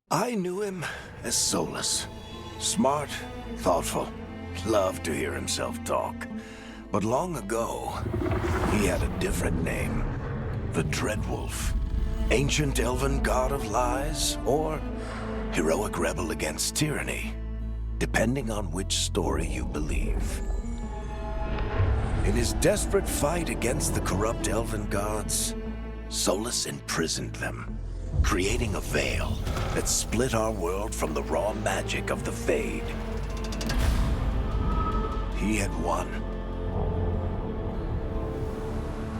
I knew him as Solus. Smart, thoughtful, loved to hear himself talk. But long ago, he had a different name. The Dreadwolf. Ancient elven god of lies, or heroic rebel against tyranny, depending on which story you believe. In his desperate fight against the corrupt elven gods, Solus imprisoned them, creating a veil that split our world from the raw magic of the Fade. He had won.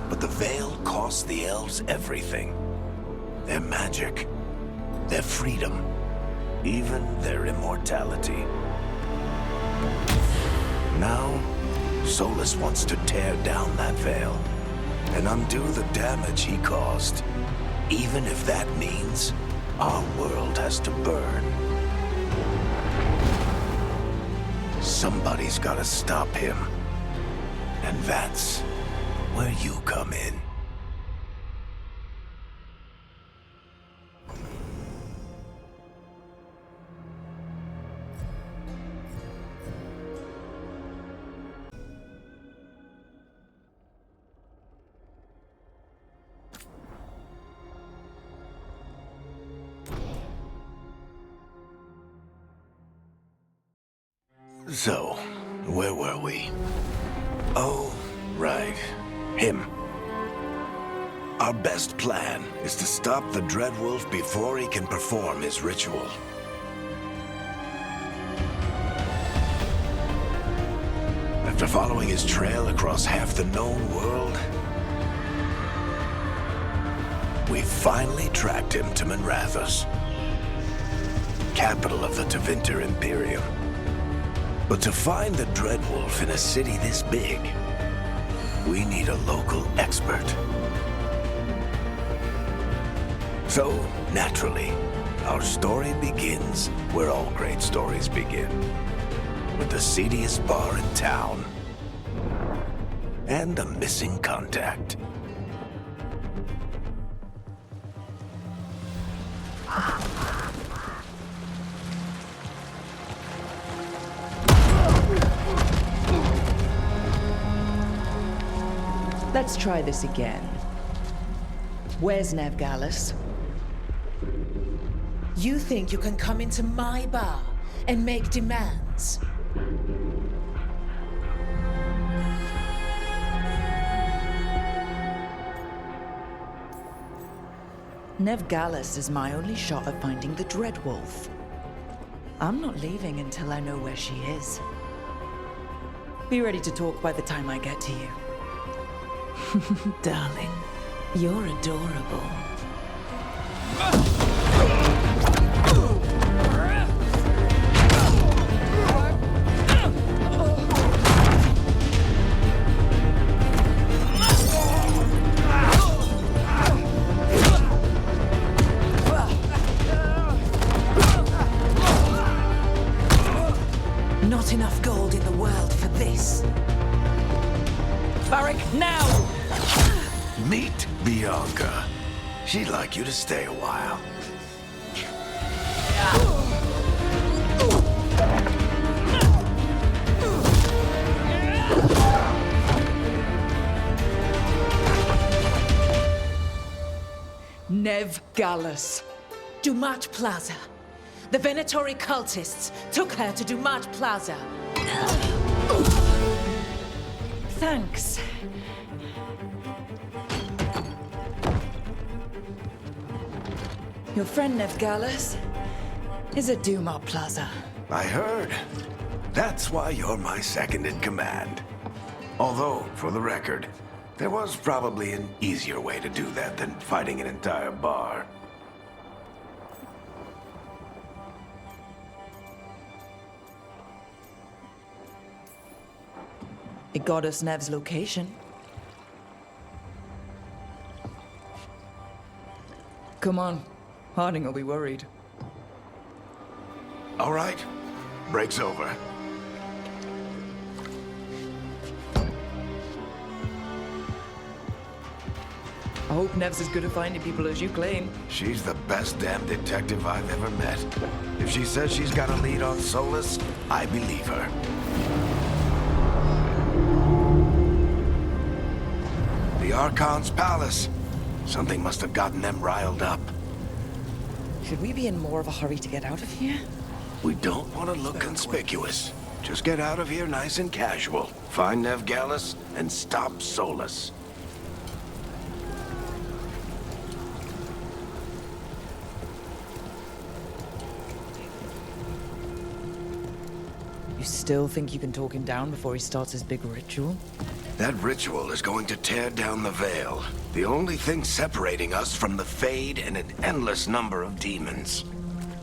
But the veil cost the elves everything. Their magic, their freedom, even their immortality. Now, Solus wants to tear down that veil and undo the damage he caused, even if that means our world has to burn. Somebody's gotta stop him, and that's where you come in. So, where were we? Oh, right. Him. Our best plan is to stop the Dreadwolf before he can perform his ritual. After following his trail across half the known world, we finally tracked him to Minrathous, capital of the Tevinter Imperium. But to find the Dreadwolf in a city this big, we need a local expert. So, naturally, our story begins where all great stories begin. With the seediest bar in town. And a missing contact. Let's try this again. Where's Nevgalis? You think you can come into my bar and make demands? Nevgalis is my only shot at finding the Dreadwolf. I'm not leaving until I know where she is. Be ready to talk by the time I get to you. Darling, you're adorable. Not enough gold in the world for this. Varric, now! Meet Bianca. She'd like you to stay a while. Nevgalis. Dumat Plaza. The Venatori cultists took her to Dumat Plaza. Thanks. Your friend Nevgalis is at Dumat Plaza. I heard. That's why you're my second in command. Although, for the record, there was probably an easier way to do that than fighting an entire bar. It got us Nev's location. Come on. Harding will be worried. All right. Break's over. hope Nev's as good at finding people as you claim. She's the best damn detective I've ever met. If she says she's got a lead on Solus, I believe her. The Archon's palace. Something must have gotten them riled up. Should we be in more of a hurry to get out of here? We don't want to look conspicuous. Just get out of here nice and casual. Find Nev Gallus and stop Solus. You still think you can talk him down before he starts his big ritual? That ritual is going to tear down the Veil. The only thing separating us from the Fade and an endless number of demons.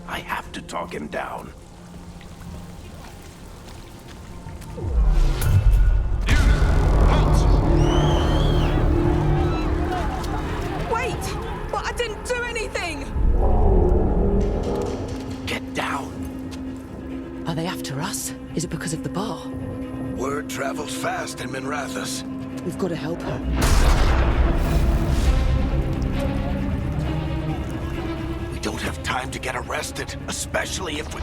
I have to talk him down. Wait! But I didn't do anything! Get down. Are they after us? Is it because of the bar? Word travels fast in Minrathous. We've got to help her. We don't have time to get arrested, especially if we...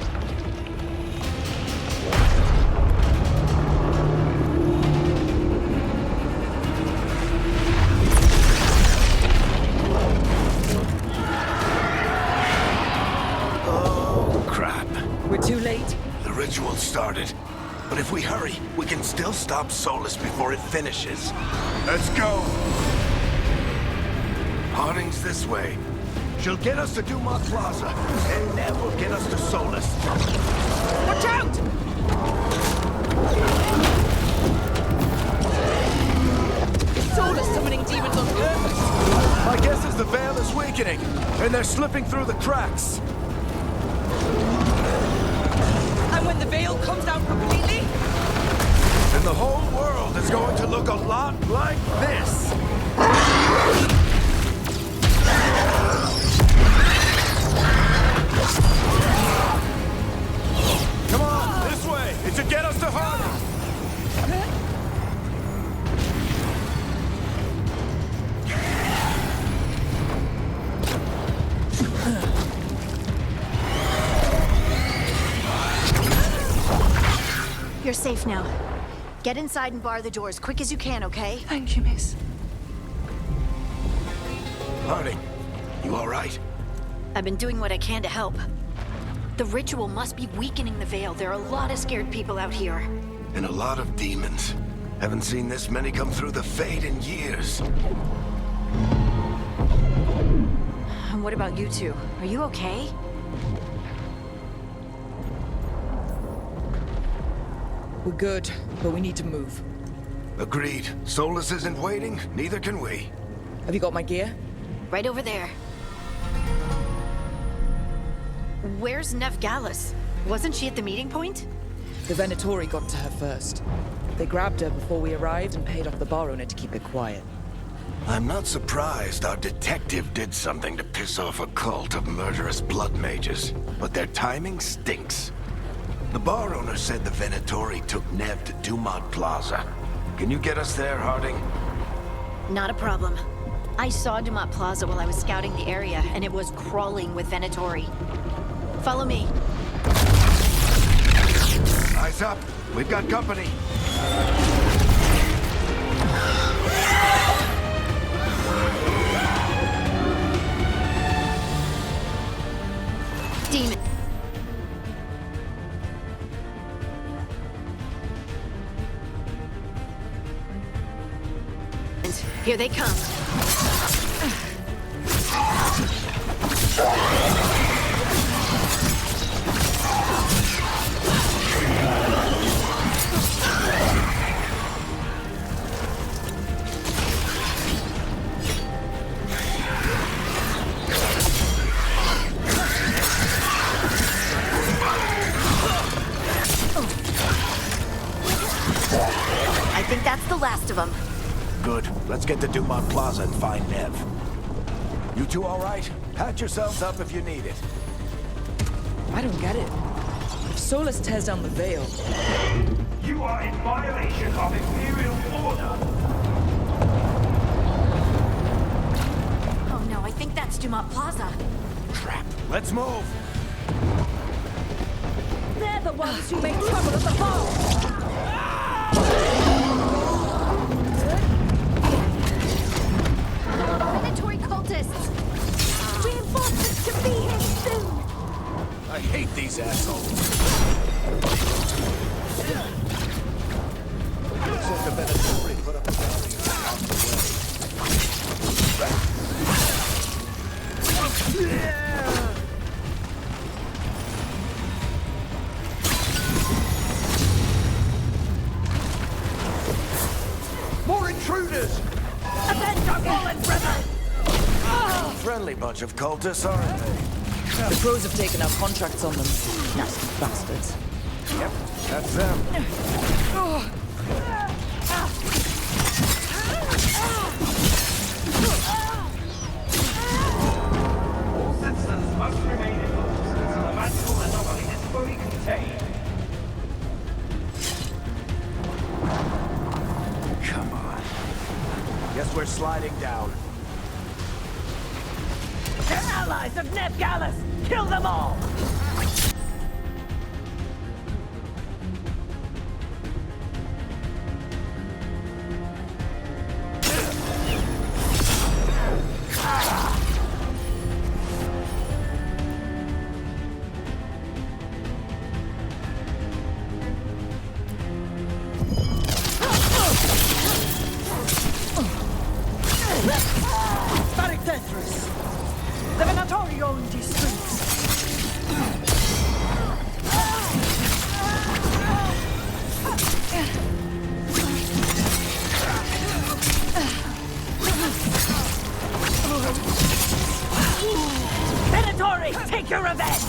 Oh, crap. We're too late. The ritual started. But if we hurry, we can still stop Solus before it finishes. Let's go! Harding's this way. She'll get us to Dumont Plaza, and Nev will get us to Solus. Watch out! Is Solus summoning demons on purpose? My guess is the Veil is weakening, and they're slipping through the cracks. And when the Veil comes out completely? And the whole world is going to look a lot like this. Come on, this way. It should get us to Harding. You're safe now. Get inside and bar the door as quick as you can, okay? Thank you, miss. Harding, you all right? I've been doing what I can to help. The ritual must be weakening the Veil. There are a lot of scared people out here. And a lot of demons. Haven't seen this many come through the Fade in years. And what about you two? Are you okay? We're good, but we need to move. Agreed. Solus isn't waiting, neither can we. Have you got my gear? Right over there. Where's Nev Gallus? Wasn't she at the meeting point? The Venatori got to her first. They grabbed her before we arrived and paid off the bar owner to keep it quiet. I'm not surprised our detective did something to piss off a cult of murderous blood mages, but their timing stinks. The bar owner said the Venatori took Nev to Dumont Plaza. Can you get us there, Harding? Not a problem. I saw Dumont Plaza while I was scouting the area, and it was crawling with Venatori. Follow me. Eyes up. We've got company. Demon. Here they come. I think that's the last of them. Good. Let's get to Dumont Plaza and find Nev. You two all right? Pat yourselves up if you need it. I don't get it. If Solus tears down the Veil, You are in violation of Imperial order. Dumont Plaza. Crap. Let's move. They're the ones who made trouble at the ball! Predatory cultists! Reinforcements to be here soon! I hate these assholes. Looks like the Veilguard put up a barrier along the way. More intruders! Avenge our fallen brother! Friendly bunch of cultists, aren't they? The crows have taken our contracts on them. Nasty bastards. Yep, that's them. All citizens must remain indoors until the magical anomaly is fully contained. Come on. Guess we're sliding down. They're allies of Neb Gallus! Kill them all! The Venatori own these streets! Venatori, take your revenge!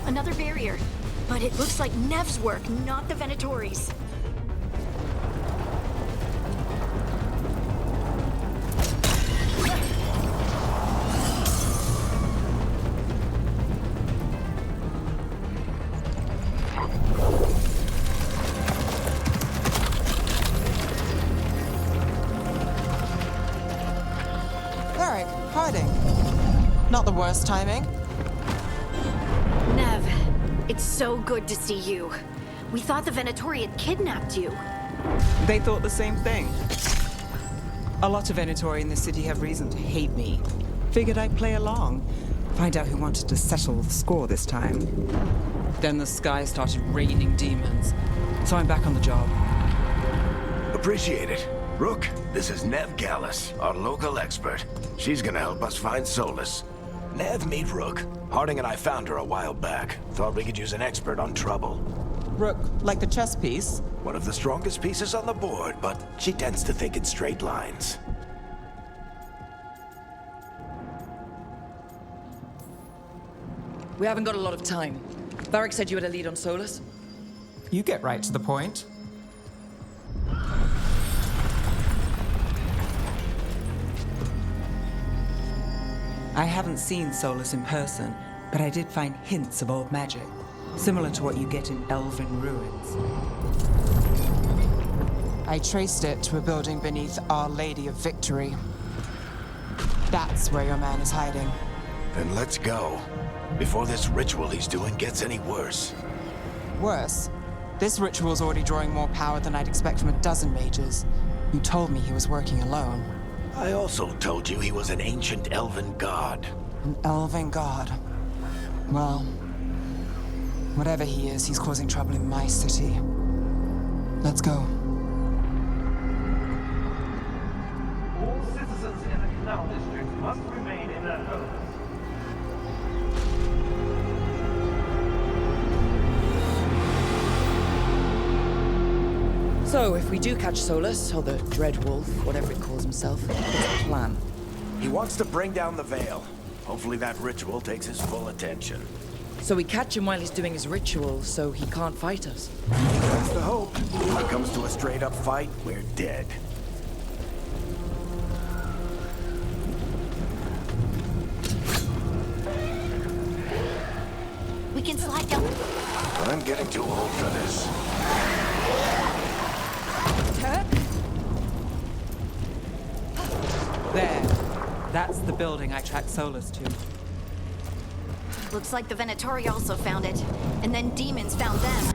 Another barrier. But it looks like Nev's work, not the Venatori's. Varric, hiding. Not the worst timing. Nev, it's so good to see you. We thought the Venatori had kidnapped you. They thought the same thing. A lot of Venatori in the city have reason to hate me. Figured I'd play along. Find out who wanted to settle the score this time. Then the sky started raining demons. So I'm back on the job. Appreciate it. Rook, this is Neb Gallus, our local expert. She's gonna help us find Solus. Nev, meet Rook. Harding and I found her a while back. Thought we could use an expert on trouble. Rook, like the chess piece? One of the strongest pieces on the board, but she tends to think in straight lines. We haven't got a lot of time. Varric said you had a lead on Solus. You get right to the point. I haven't seen Solus in person, but I did find hints of old magic, similar to what you get in elven ruins. I traced it to a building beneath Our Lady of Victory. That's where your man is hiding. Then let's go. Before this ritual he's doing gets any worse. Worse, this ritual's already drawing more power than I'd expect from a dozen mages. You told me he was working alone. I also told you he was an ancient elven god. An elven god. Well, whatever he is, he's causing trouble in my city. Let's go. All citizens in the Canal District must remain in their homes. So, if we do catch Solus, or the Dread Wolf, whatever it calls himself, what's the plan? He wants to bring down the Veil. Hopefully that ritual takes his full attention. So we catch him while he's doing his ritual, so he can't fight us. That's the hope. When it comes to a straight-up fight, we're dead. can slide down. I'm getting too old for this. There. That's the building I tracked Solus to. Looks like the Venatori also found it. And then demons found them.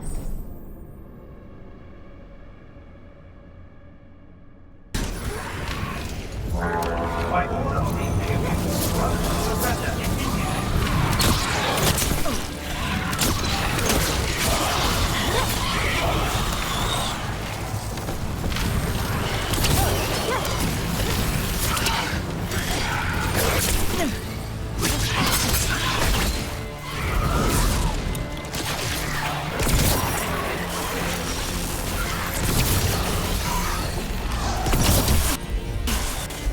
By order of the Imperium, brothers surrender immediately.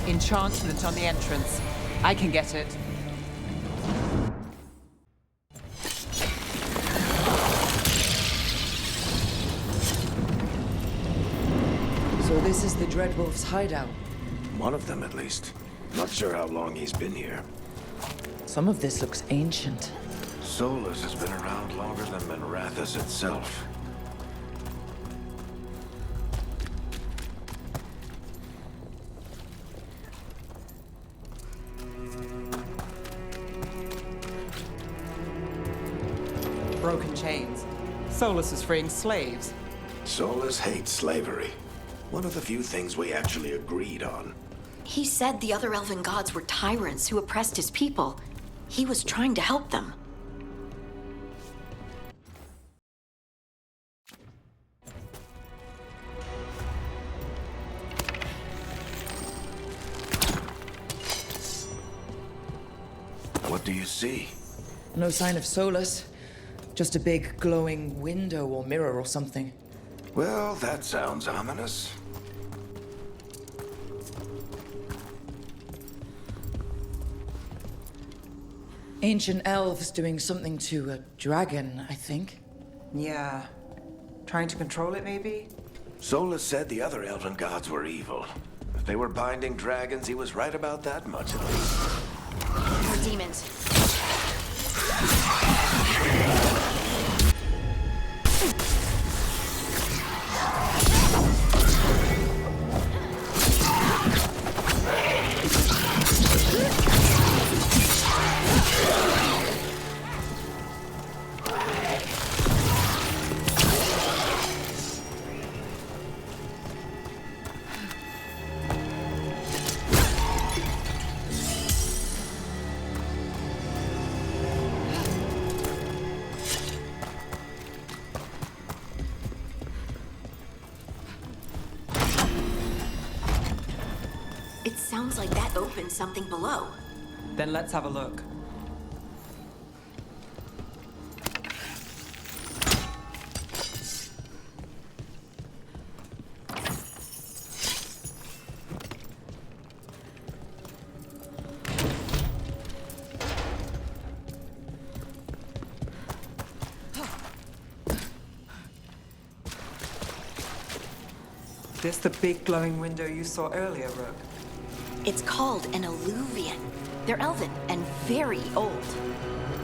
Enchantment on the entrance. I can get it. So this is the Dreadwolf's hideout. One of them, at least. Not sure how long he's been here. Some of this looks ancient. Solus has been around longer than Minrathous itself. Broken chains. Solus is freeing slaves. Solus hates slavery. One of the few things we actually agreed on. He said the other elven gods were tyrants who oppressed his people. He was trying to help them. What do you see? No sign of Solus. Just a big glowing window or mirror or something. Well, that sounds ominous. Ancient elves doing something to a dragon, I think. Yeah. Trying to control it, maybe? Solus said the other elven gods were evil. If they were binding dragons, he was right about that much, at least. More demons. It sounds like that opened something below. Then let's have a look. This the big glowing window you saw earlier, Rook? It's called an alluvian. They're elven and very old.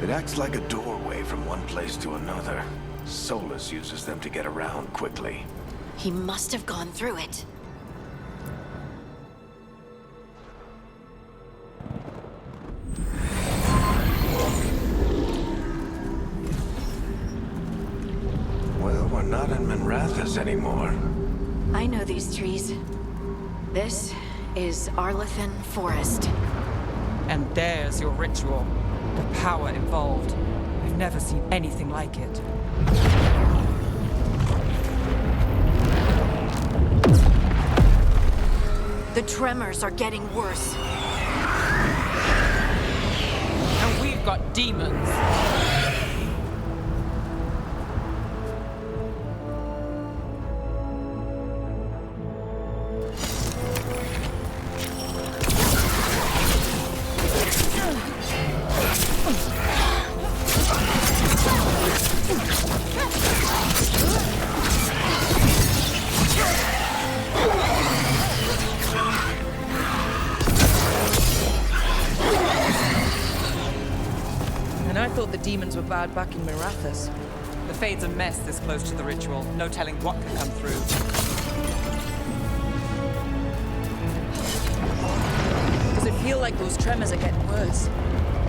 It acts like a doorway from one place to another. Solus uses them to get around quickly. He must have gone through it. Well, we're not in Minrathous anymore. I know these trees. This is Arlethan Forest. And there's your ritual. The power involved. I've never seen anything like it. The tremors are getting worse. And we've got demons. I thought the demons were bad back in Mirathas. The Fade's a mess this close to the ritual. No telling what could come through. Does it feel like those tremors are getting worse?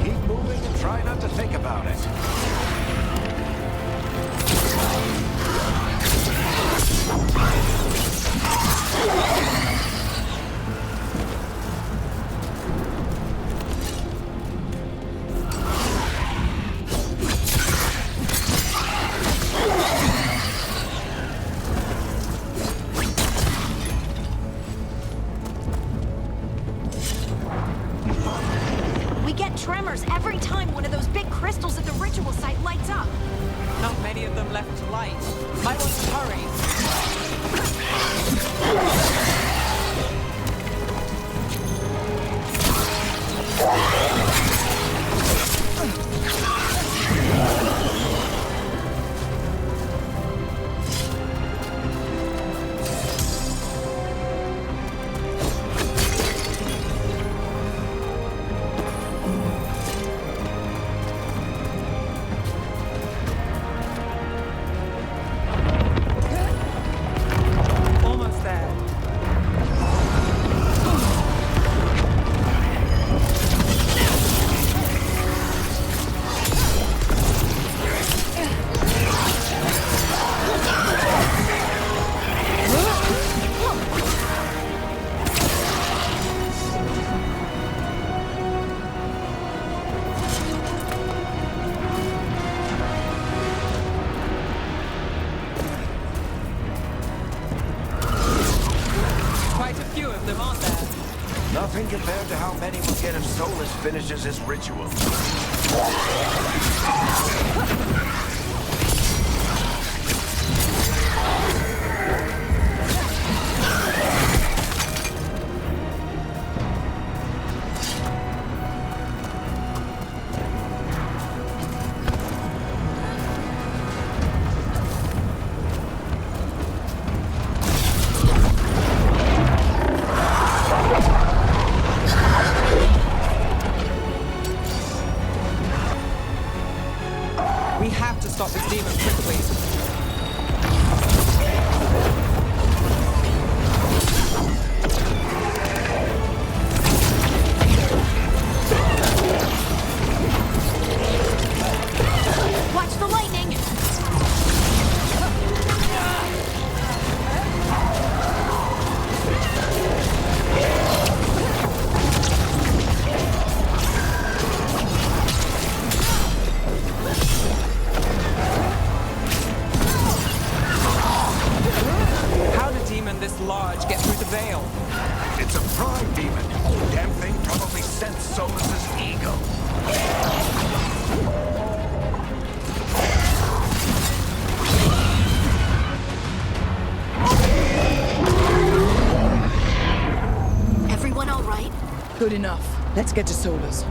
Keep moving and try not to think about it. We get tremors every time one of those big crystals at the ritual site lights up. Not many of them left to light. Might want to hurry. Almost there. Quite a few of them, aren't there? Nothing compared to how many we'll get if Solus finishes his ritual. We have to stop this demon quickly. Watch the lightning! How did a demon this large get through the veil? It's a prime demon. Damn thing probably sensed Solus's ego. Everyone all right? Good enough. Let's get to Solus.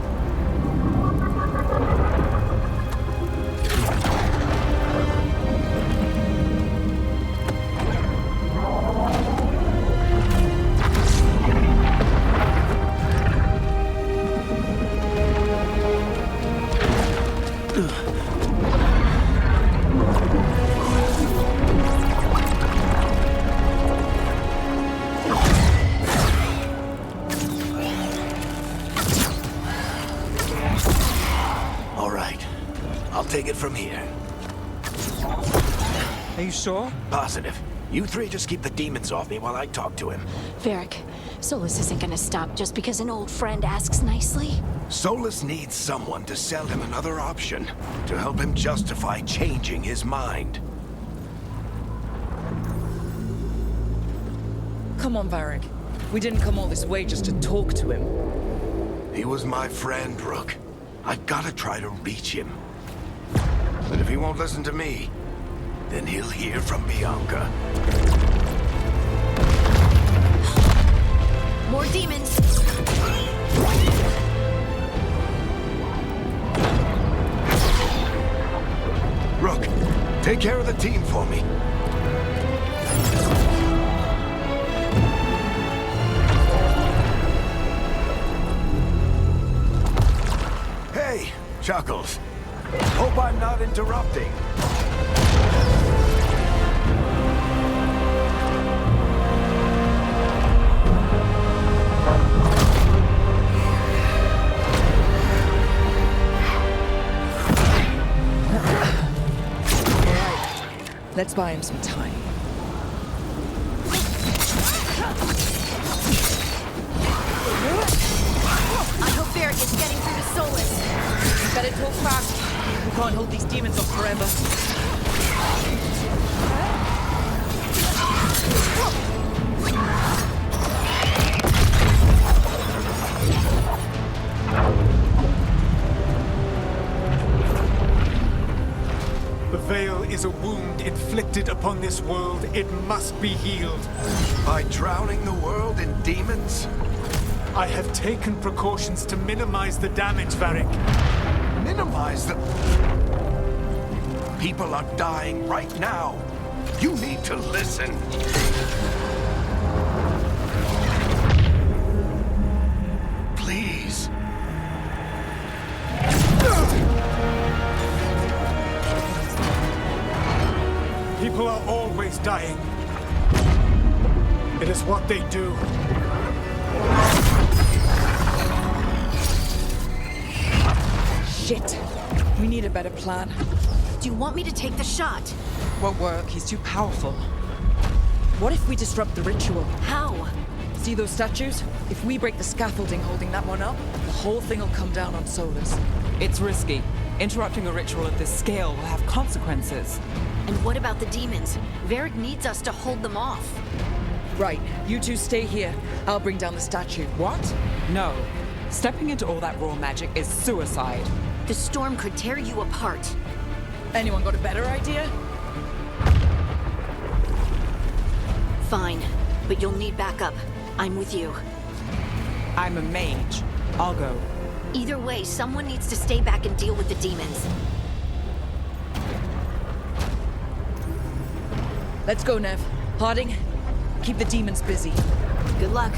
All right. I'll take it from here. Are you sure? Positive. You three just keep the demons off me while I talk to him. Varric, Solus isn't gonna stop just because an old friend asks nicely. Solus needs someone to sell him another option, to help him justify changing his mind. Come on, Varric. We didn't come all this way just to talk to him. He was my friend, Rook. I gotta try to reach him. But if he won't listen to me, then he'll hear from Bianca. More demons! Rook, take care of the team for me. Hey, Chuckles. Hope I'm not interrupting. Let's buy him some time. I hope Varric is getting through to Solus. Better talk fast. We can't hold these demons off forever. The Veil is a wound inflicted upon this world. It must be healed. By drowning the world in demons? I have taken precautions to minimize the damage, Varric. Minimize the... People are dying right now. You need to listen. Please. People are always dying. It is what they do. Shit. We need a better plan. Do you want me to take the shot? Won't work. He's too powerful. What if we disrupt the ritual? How? See those statues? If we break the scaffolding holding that one up, the whole thing will come down on Solus. It's risky. Interrupting a ritual at this scale will have consequences. And what about the demons? Varric needs us to hold them off. Right, you two stay here. I'll bring down the statue. What? No. Stepping into all that raw magic is suicide. The storm could tear you apart. Anyone got a better idea? Fine, but you'll need backup. I'm with you. I'm a mage. I'll go. Either way, someone needs to stay back and deal with the demons. Let's go, Nev. Harding, keep the demons busy. Good luck.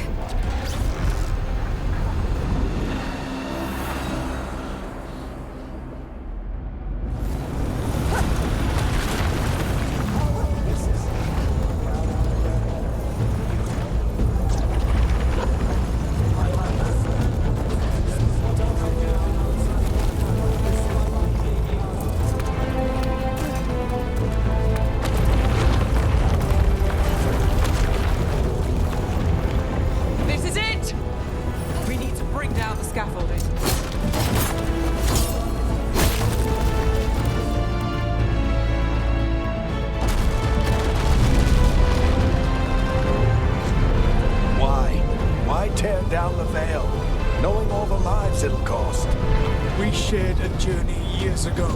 This is it! We need to bring down the scaffolding. Why tear down the Veil, knowing all the lives it'll cost? We shared a journey years ago.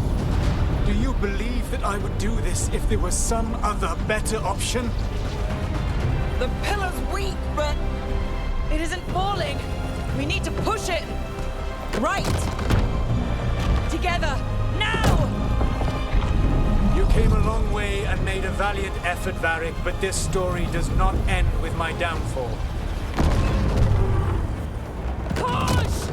Do you believe that I would do this if there was some other better option? The pillar's weak, but it isn't falling. We need to push it. Right. Together. Now! You came a long way and made a valiant effort, Varric, but this story does not end with my downfall. Push!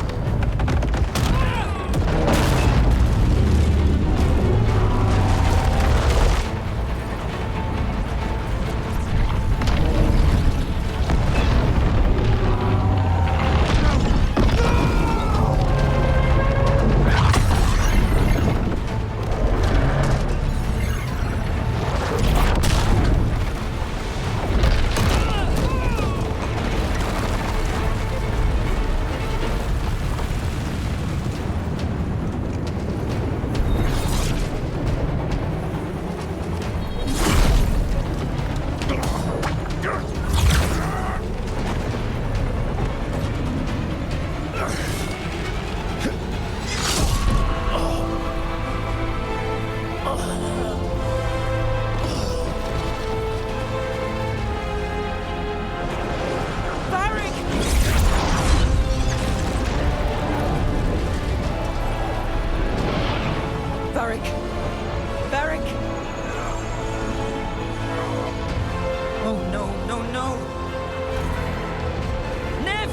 Varric! Varric! Oh no, no, no! Nev!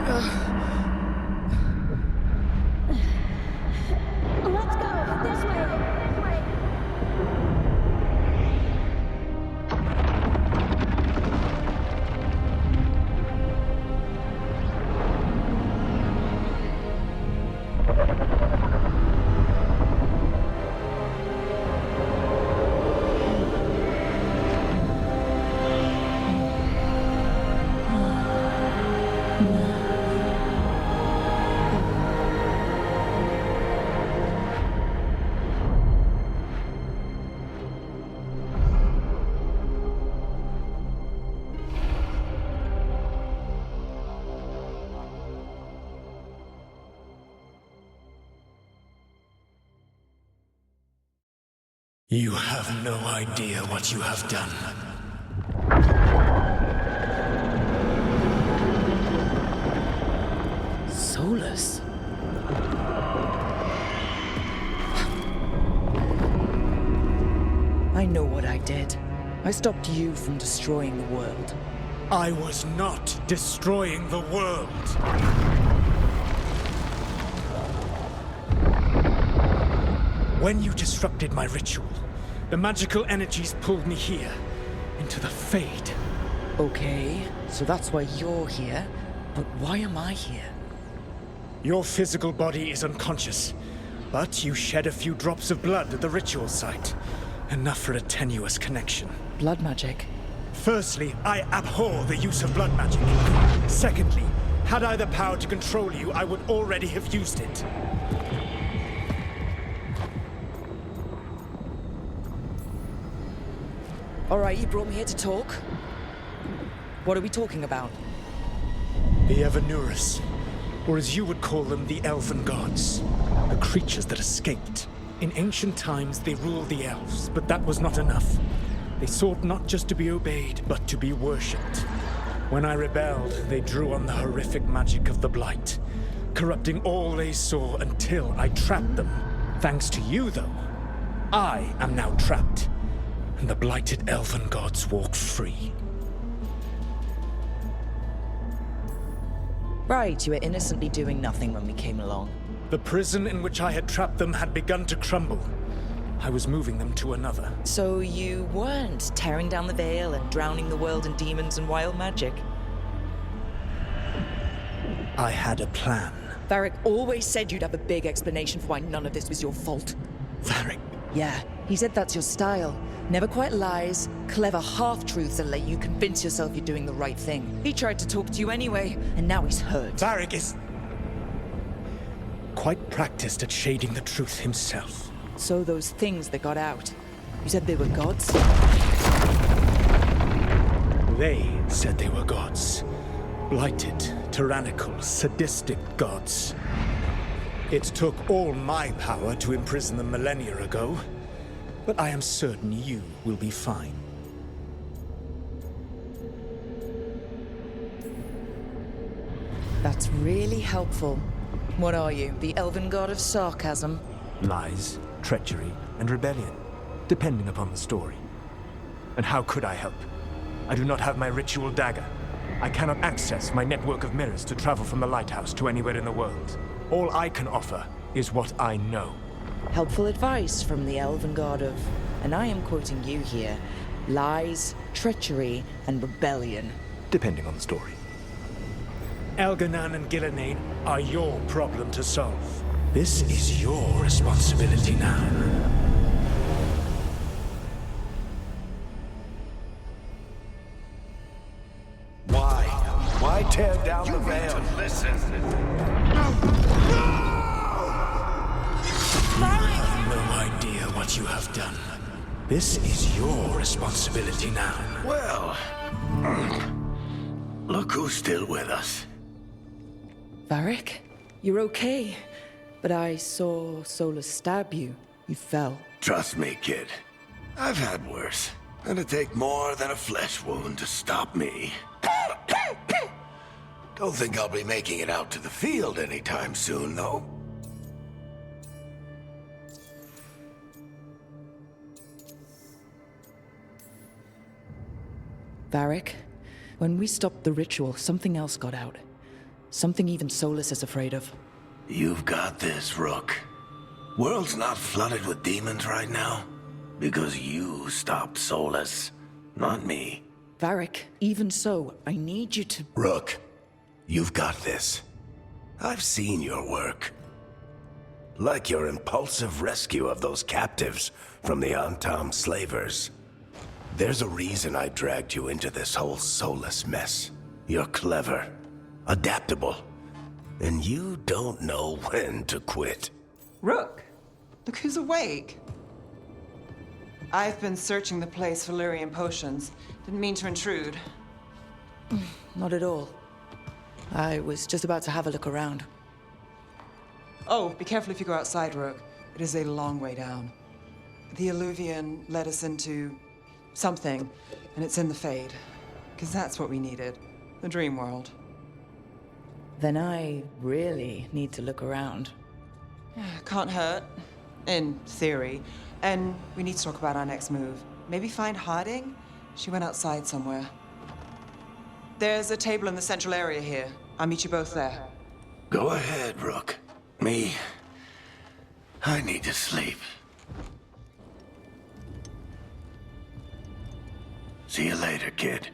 Let's go! This way! This way! You have no idea what you have done. Solus? I know what I did. I stopped you from destroying the world. I was not destroying the world. When you disrupted my ritual, the magical energies pulled me here, into the Fade. Okay, so that's why you're here. But why am I here? Your physical body is unconscious, but you shed a few drops of blood at the ritual site. Enough for a tenuous connection. Blood magic? Firstly, I abhor the use of blood magic. Secondly, had I the power to control you, I would already have used it. All right, you brought me here to talk. What are we talking about? The Evanurus, or as you would call them, the Elven Gods. The creatures that escaped. In ancient times, they ruled the elves, but that was not enough. They sought not just to be obeyed, but to be worshipped. When I rebelled, they drew on the horrific magic of the Blight, corrupting all they saw until I trapped them. Thanks to you, though, I am now trapped, and the blighted Elven Gods walk free. Right, you were innocently doing nothing when we came along. The prison in which I had trapped them had begun to crumble. I was moving them to another. So you weren't tearing down the veil and drowning the world in demons and wild magic? I had a plan. Varric always said you'd have a big explanation for why none of this was your fault. Varric. Yeah, he said that's your style. Never quite lies, clever half-truths that let you convince yourself you're doing the right thing. He tried to talk to you anyway, and now he's hurt. Varric is quite practiced at shading the truth himself. So those things that got out, you said they were gods? They said they were gods. Blighted, tyrannical, sadistic gods. It took all my power to imprison them millennia ago, but I am certain you will be fine. That's really helpful. What are you, the elven god of sarcasm? Lies, treachery, and rebellion, depending upon the story. And how could I help? I do not have my ritual dagger. I cannot access my network of mirrors to travel from the lighthouse to anywhere in the world. All I can offer is what I know. Helpful advice from the elven god of, and I am quoting you here, lies, treachery, and rebellion. Depending on the story. Elganan and Gillenane are your problem to solve. This is your responsibility now. Why tear down the veil? Listen. You have no idea what you have done. This is your responsibility now. Well, look who's still with us. Varric, you're okay. But I saw Solus stab you. You fell. Trust me, kid. I've had worse. It'll take more than a flesh wound to stop me. Don't think I'll be making it out to the field anytime soon, though. Varric, when we stopped the ritual, something else got out. Something even Solus is afraid of. You've got this, Rook. World's not flooded with demons right now. Because you stopped Solus, not me. Varric, even so, I need you to... Rook, you've got this. I've seen your work. Like your impulsive rescue of those captives from the Antam slavers. There's a reason I dragged you into this whole Solus mess. You're clever, adaptable, and you don't know when to quit. Rook, look who's awake. I've been searching the place for Lyrian potions. Didn't mean to intrude. Not at all. I was just about to have a look around. Oh, be careful if you go outside, Rook. It is a long way down. The Alluvian led us into something, and it's in the Fade. Because that's what we needed. The dream world. Then I really need to look around. Can't hurt. In theory. And we need to talk about our next move. Maybe find Harding? She went outside somewhere. There's a table in the central area here. I'll meet you both there. Go ahead, Rook. Me, I need to sleep. See you later, kid.